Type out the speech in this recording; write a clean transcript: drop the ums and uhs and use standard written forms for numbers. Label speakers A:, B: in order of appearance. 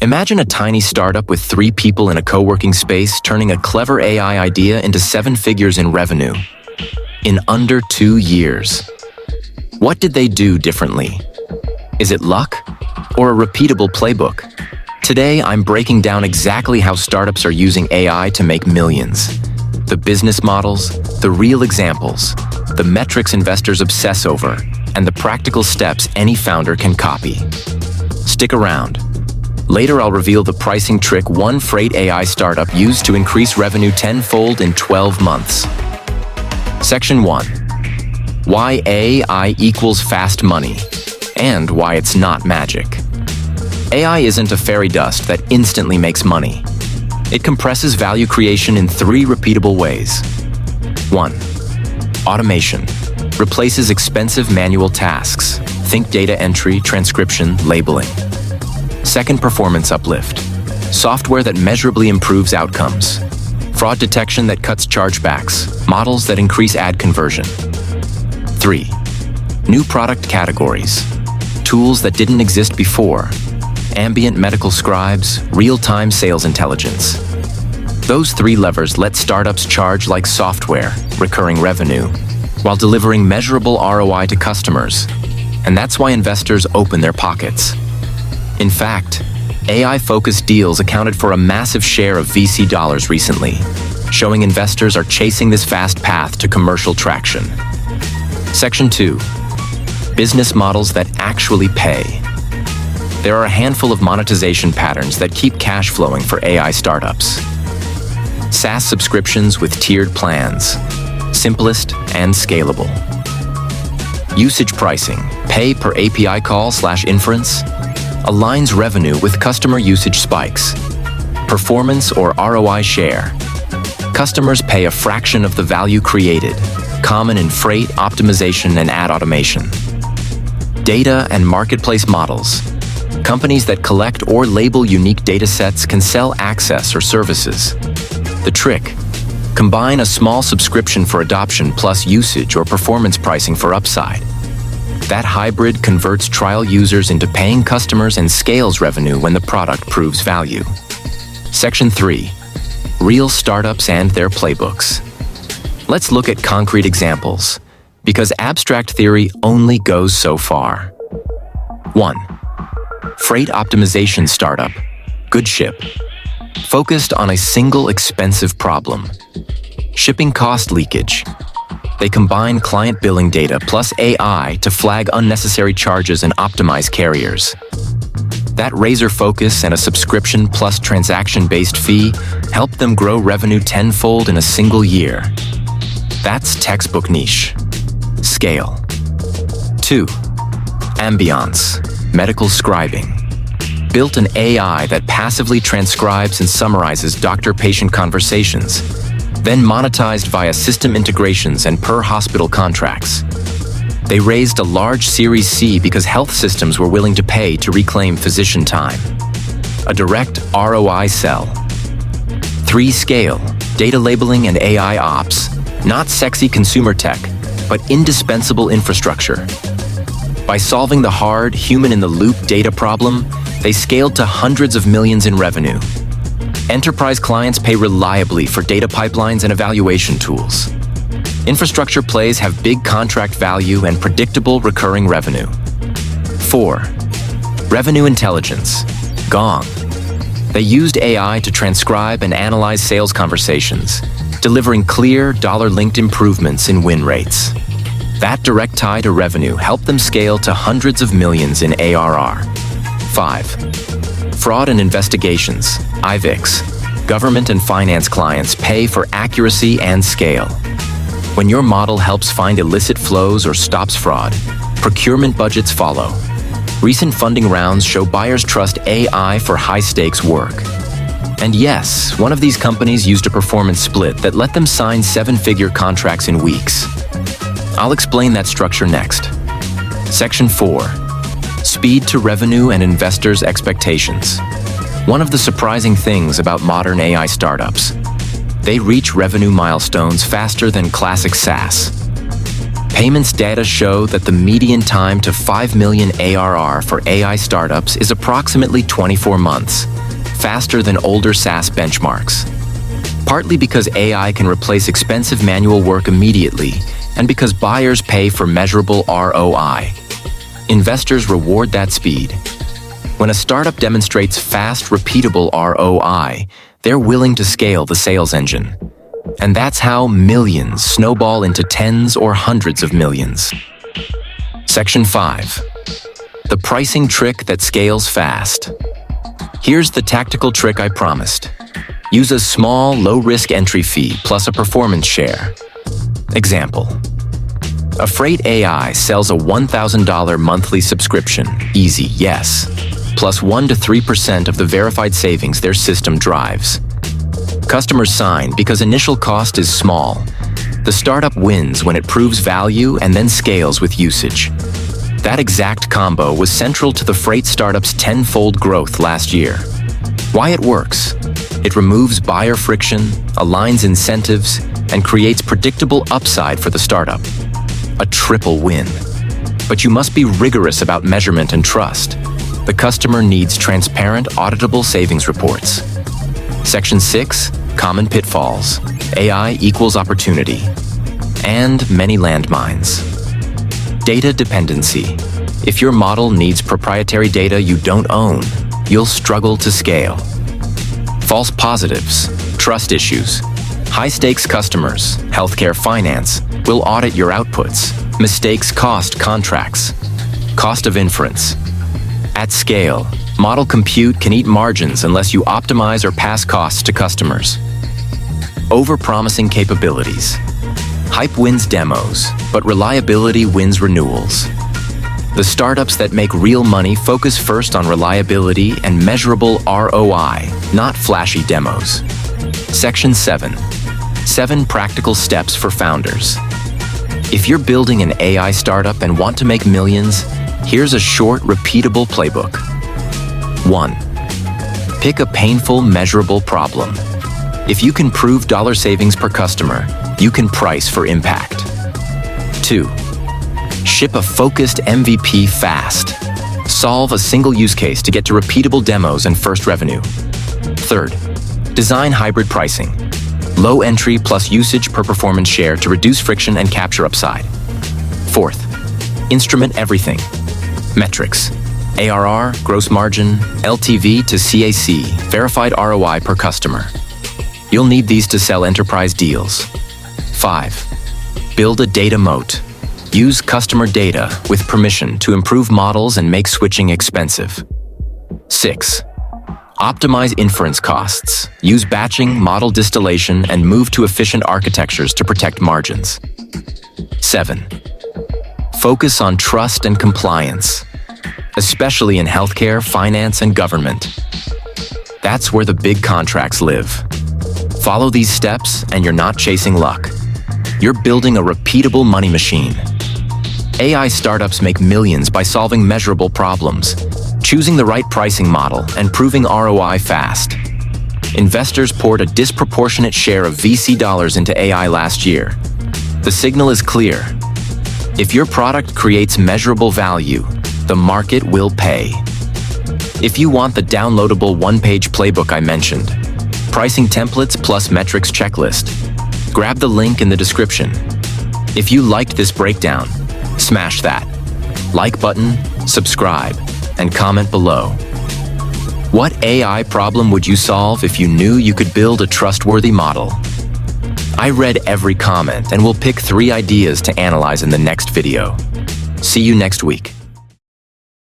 A: Imagine a tiny startup with 3 people in a co-working space turning a clever AI idea into 7 figures in revenue in under 2 years. What did they do differently? Is it luck or a repeatable playbook? Today, I'm breaking down exactly how startups are using AI to make millions. The business models, the real examples, the metrics investors obsess over, and the practical steps any founder can copy. Stick around. Later, I'll reveal the pricing trick one freight AI startup used to increase revenue tenfold in 12 months. Section 1. Why AI equals fast money, and why it's not magic. AI isn't a fairy dust that instantly makes money. It compresses value creation in 3 repeatable ways. 1. Automation. Replaces expensive manual tasks. Think data entry, transcription, labeling. 2nd, performance uplift. Software that measurably improves outcomes. Fraud detection that cuts chargebacks. Models that increase ad conversion. 3. New product categories. Tools that didn't exist before. Ambient medical scribes, real-time sales intelligence. Those 3 levers let startups charge like software, recurring revenue, while delivering measurable ROI to customers. And that's why investors open their pockets. In fact, AI-focused deals accounted for a massive share of VC dollars recently, showing investors are chasing this fast path to commercial traction. Section 2. Business models that actually pay. There are a handful of monetization patterns that keep cash flowing for AI startups. SaaS subscriptions with tiered plans, simplest and scalable. Usage pricing, pay per API call/inference, aligns revenue with customer usage spikes. Performance or ROI share. Customers pay a fraction of the value created, common in freight, optimization, and ad automation. Data and marketplace models. Companies that collect or label unique data sets can sell access or services. The trick: combine a small subscription for adoption plus usage or performance pricing for upside. That hybrid converts trial users into paying customers and scales revenue when the product proves value. Section 3. Real startups and their playbooks. Let's look at concrete examples, because abstract theory only goes so far. 1. Freight optimization startup, GoodShip. Focused on a single expensive problem: shipping cost leakage. They combine client billing data plus AI to flag unnecessary charges and optimize carriers. That razor focus and a subscription plus transaction-based fee help them grow revenue tenfold in a single year. That's textbook niche. Scale. 2. Ambiance, medical scribing. Built an AI that passively transcribes and summarizes doctor-patient conversations, then monetized via system integrations and per-hospital contracts. They raised a large Series C because health systems were willing to pay to reclaim physician time. A direct ROI sell. 3. Scale, data labeling and AI ops. Not sexy consumer tech, but indispensable infrastructure. By solving the hard, human-in-the-loop data problem, they scaled to hundreds of millions in revenue. Enterprise clients pay reliably for data pipelines and evaluation tools. Infrastructure plays have big contract value and predictable recurring revenue. 4. Revenue intelligence, Gong. They used AI to transcribe and analyze sales conversations, delivering clear, dollar-linked improvements in win rates. That direct tie to revenue helped them scale to hundreds of millions in ARR. 5. Fraud and investigations, IVIX. Government and finance clients pay for accuracy and scale. When your model helps find illicit flows or stops fraud, procurement budgets follow. Recent funding rounds show buyers trust AI for high-stakes work. And yes, one of these companies used a performance split that let them sign 7-figure contracts in weeks. I'll explain that structure next. Section 4. Speed to revenue and investors' expectations. One of the surprising things about modern AI startups: they reach revenue milestones faster than classic SaaS. Payments data show that the median time to 5 million ARR for AI startups is approximately 24 months, faster than older SaaS benchmarks. Partly because AI can replace expensive manual work immediately, and because buyers pay for measurable ROI. Investors reward that speed. When a startup demonstrates fast, repeatable ROI, they're willing to scale the sales engine. And that's how millions snowball into tens or hundreds of millions. Section 5. The pricing trick that scales fast. Here's the tactical trick I promised. Use a small, low-risk entry fee plus a performance share. Example. A Freight AI sells a $1,000 monthly subscription, easy, yes, plus 1 to 3% of the verified savings their system drives. Customers sign because initial cost is small. The startup wins when it proves value and then scales with usage. That exact combo was central to the Freight startup's tenfold growth last year. Why it works? It removes buyer friction, aligns incentives, and creates predictable upside for the startup. A triple win. But you must be rigorous about measurement and trust. The customer needs transparent, auditable savings reports. Section 6, Common Pitfalls. AI equals opportunity. And many landmines. Data dependency. If your model needs proprietary data you don't own, you'll struggle to scale. False positives, trust issues. High-stakes customers, healthcare finance, will audit your outputs. Mistakes cost contracts. Cost of inference. At scale, model compute can eat margins unless you optimize or pass costs to customers. Over-promising capabilities. Hype wins demos, but reliability wins renewals. The startups that make real money focus first on reliability and measurable ROI, not flashy demos. Section 7. 7 practical steps for founders. If you're building an AI startup and want to make millions, here's a short, repeatable playbook. 1. Pick a painful, measurable problem. If you can prove dollar savings per customer, you can price for impact. 2. Ship a focused MVP fast. Solve a single use case to get to repeatable demos and first revenue. 3rd. Design hybrid pricing. Low entry plus usage per performance share to reduce friction and capture upside. 4th. Instrument everything. Metrics. ARR, gross margin, LTV to CAC, verified ROI per customer. You'll need these to sell enterprise deals. 5. Build a data moat. Use customer data with permission to improve models and make switching expensive. 6. Optimize inference costs. Use batching, model distillation, and move to efficient architectures to protect margins. 7. Focus on trust and compliance, especially in healthcare, finance, and government. That's where the big contracts live. Follow these steps and you're not chasing luck. You're building a repeatable money machine. AI startups make millions by solving measurable problems, choosing the right pricing model, and proving ROI fast. Investors poured a disproportionate share of VC dollars into AI last year. The signal is clear. If your product creates measurable value, the market will pay. If you want the downloadable one-page playbook I mentioned, pricing templates plus metrics checklist, grab the link in the description. If you liked this breakdown, smash that like button, subscribe, and comment below. What AI problem would you solve if you knew you could build a trustworthy model? I read every comment and will pick 3 ideas to analyze in the next video. See you next week.